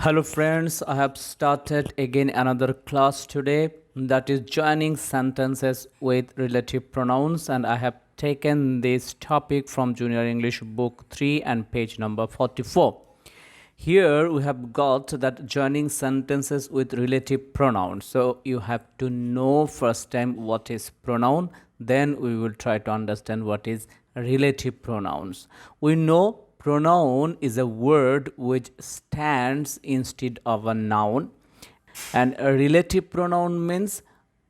Hello friends, I have started again another class today, that is joining sentences with relative pronouns, and I have taken this topic from Junior English book 3 and page number 44. Here we have got that joining sentences with relative pronouns. So you have to know first time what is pronoun, then we will try to understand what is relative pronouns. We know pronoun is a word which stands instead of a noun, and a relative pronoun means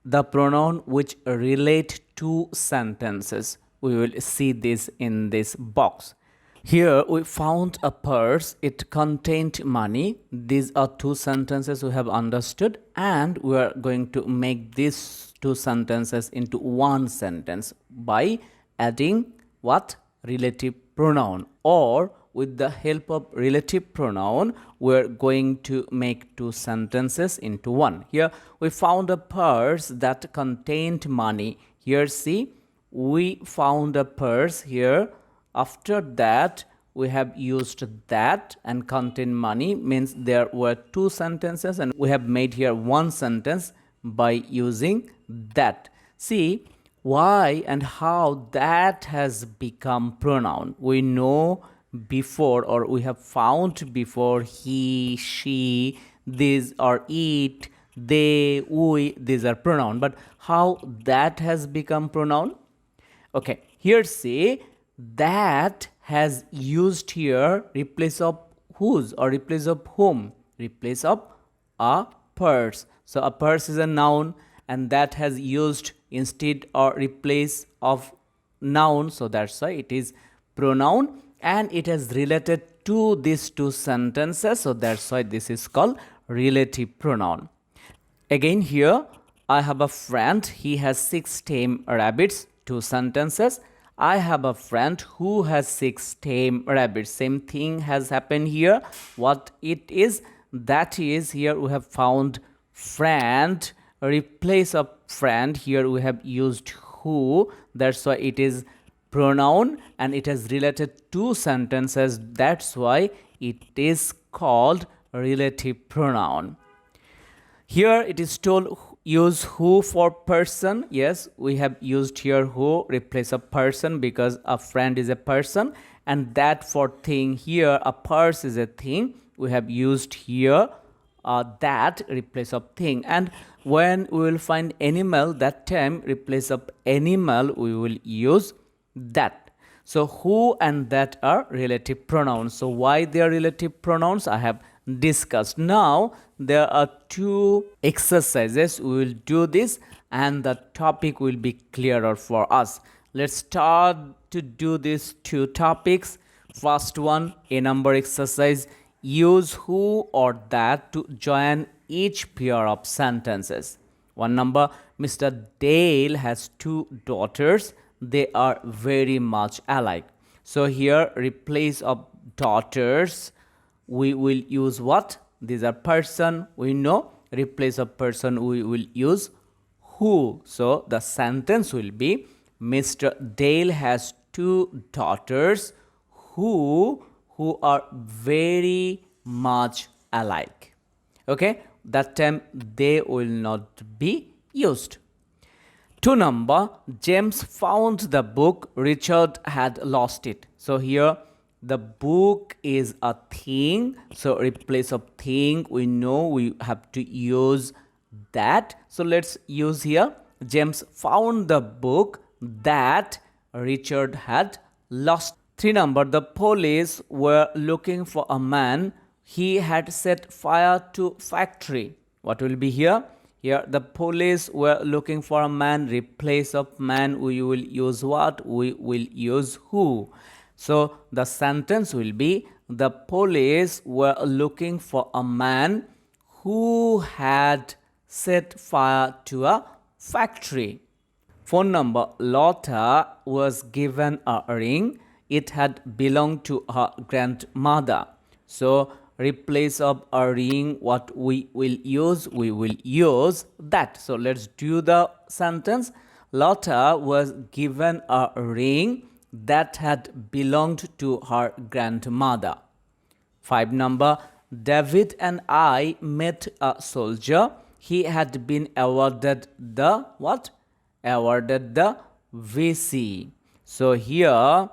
the pronoun which relate to sentences. We will see this in this box. Here we found a purse, it contained money. These are two sentences we have understood, and we are going to make these two sentences into one sentence by adding what? Relative pronoun, or with the help of relative pronoun we are going to make two sentences into one. Here we found a purse that contained money. Here see, we found a purse here. After that, we have used that, and contain money means there were two sentences, and we have made here one sentence by using that. See why and how that has become pronoun. We know before, or we have found before, he, she, these are it, they, we, these are pronoun. But how that has become pronoun? Okay, here say that has used here replace of whose or replace of whom? Replace of a purse. So a purse is a noun, and that has used instead or replace of noun. So that's why it is pronoun, and it has related to these two sentences. So that's why this is called relative pronoun. Again here, I have a friend, he has 6 tame rabbits. Two sentences. I have a friend who has 6 tame rabbits. Same thing has happened here. What it is? That is, here we have found friend, replace of friend. Here we have used who. That's why it is pronoun, and it has related two sentences. That's why it is called relative pronoun. Here it is told use who for person. Yes, we have used here who replace a person because a friend is a person, and that for thing. Here a purse is a thing. We have used here that replace of thing. And when we will find animal, that time replace of animal we will use that. So who and that are relative pronouns. So why they are relative pronouns I have discussed. Now there are two exercises. We will do this, and the topic will be clearer for us. Let's start to do these two topics. First one, a number exercise. Use who or that to join each pair of sentences. One number, Mr. Dale has 2 daughters. They are very much alike. So here replace of daughters we will use what? These are person, we know. Replace of person we will use who. So the sentence will be Mr. Dale has 2 daughters who are very much alike. Okay, that time they will not be used. 2 number, James found the book, Richard had lost it. So here the book is a thing, so replace of thing we know we have to use that. So let's use here James found the book that Richard had lost. 3 number, the police were looking for a man, he had set fire to factory. What will be here? Here the police were looking for a man, replace of man we will use what? We will use who. So the sentence will be the police were looking for a man who had set fire to a factory. 4 number, Lotta was given a ring, it had belonged to her grandmother. So replace of a ring what we will use? We will use that. So let's do the sentence. Lotta was given a ring that had belonged to her grandmother. 5 number, David and I met a soldier. He had been awarded the what? Awarded the VC. So here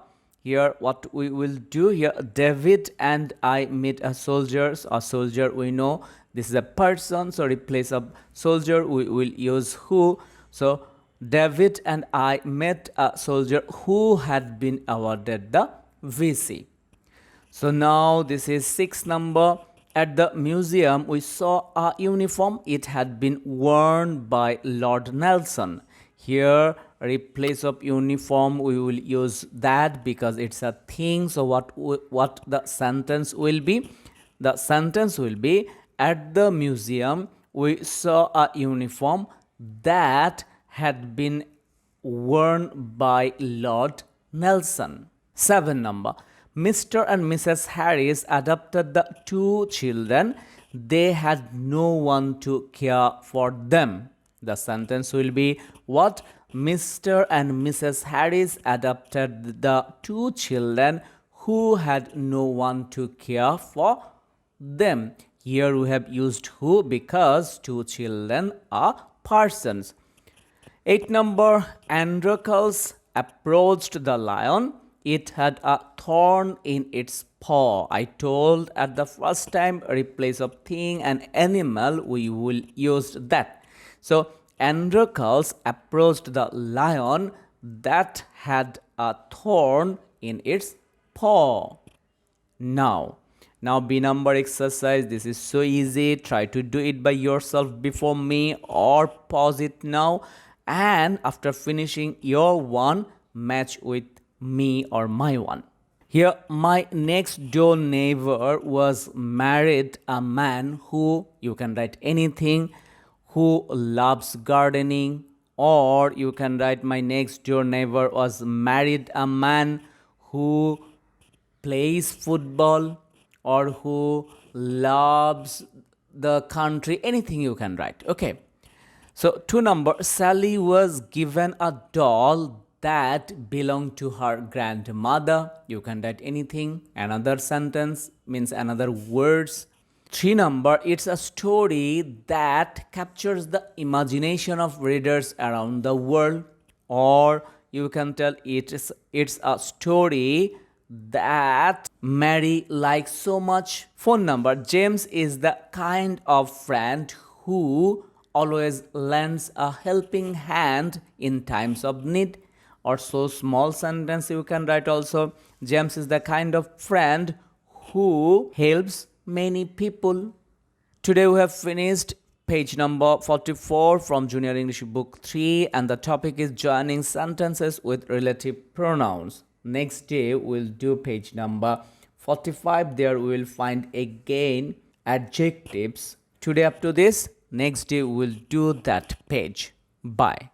what we will do here, David and I met a soldier. A soldier, we know this is a person, so replace of soldier we will use who. So David and I met a soldier who had been awarded the VC. So now this is 6 number. At the museum we saw a uniform. It had been worn by Lord Nelson. Here replace of uniform we will use that because it's a thing. So what the sentence will be? The sentence will be, at the museum we saw a uniform that had been worn by Lord Nelson. 7 number. Mr. and Mrs. Harris adopted the 2 children. They had no one to care for them. The sentence will be what? Mr. and Mrs. Harris adopted the 2 children who had no one to care for them. Here we have used who because 2 children are persons. 8 number. Androcles approached the lion. It had a thorn in its paw. I told at the first time replace of thing and animal we will use that. So Androcles approached the lion that had a thorn in its paw. Now B number exercise. This is so easy. Try to do it by yourself before me or pause it now, and after finishing your one, match with me or my one. Here, my next door neighbor was married a man who, you can write anything, who loves gardening, or you can write my next door neighbor was married a man who plays football or who loves the country. Anything you can write. Okay. So 2 number. Sally was given a doll that belonged to her grandmother. You can write anything. Another sentence means another words. 3 number. It's a story that captures the imagination of readers around the world, or you can tell it's a story that Mary likes so much. 4 number. James is the kind of friend who always lends a helping hand in times of need. Or so small sentence you can write also. James is the kind of friend who helps many people. Today we have finished page number 44 from Junior English Book 3, and the topic is joining sentences with relative pronouns. Next day we'll do page number 45. There we will find again adjectives. Today up to this. Next day we'll do that page. Bye.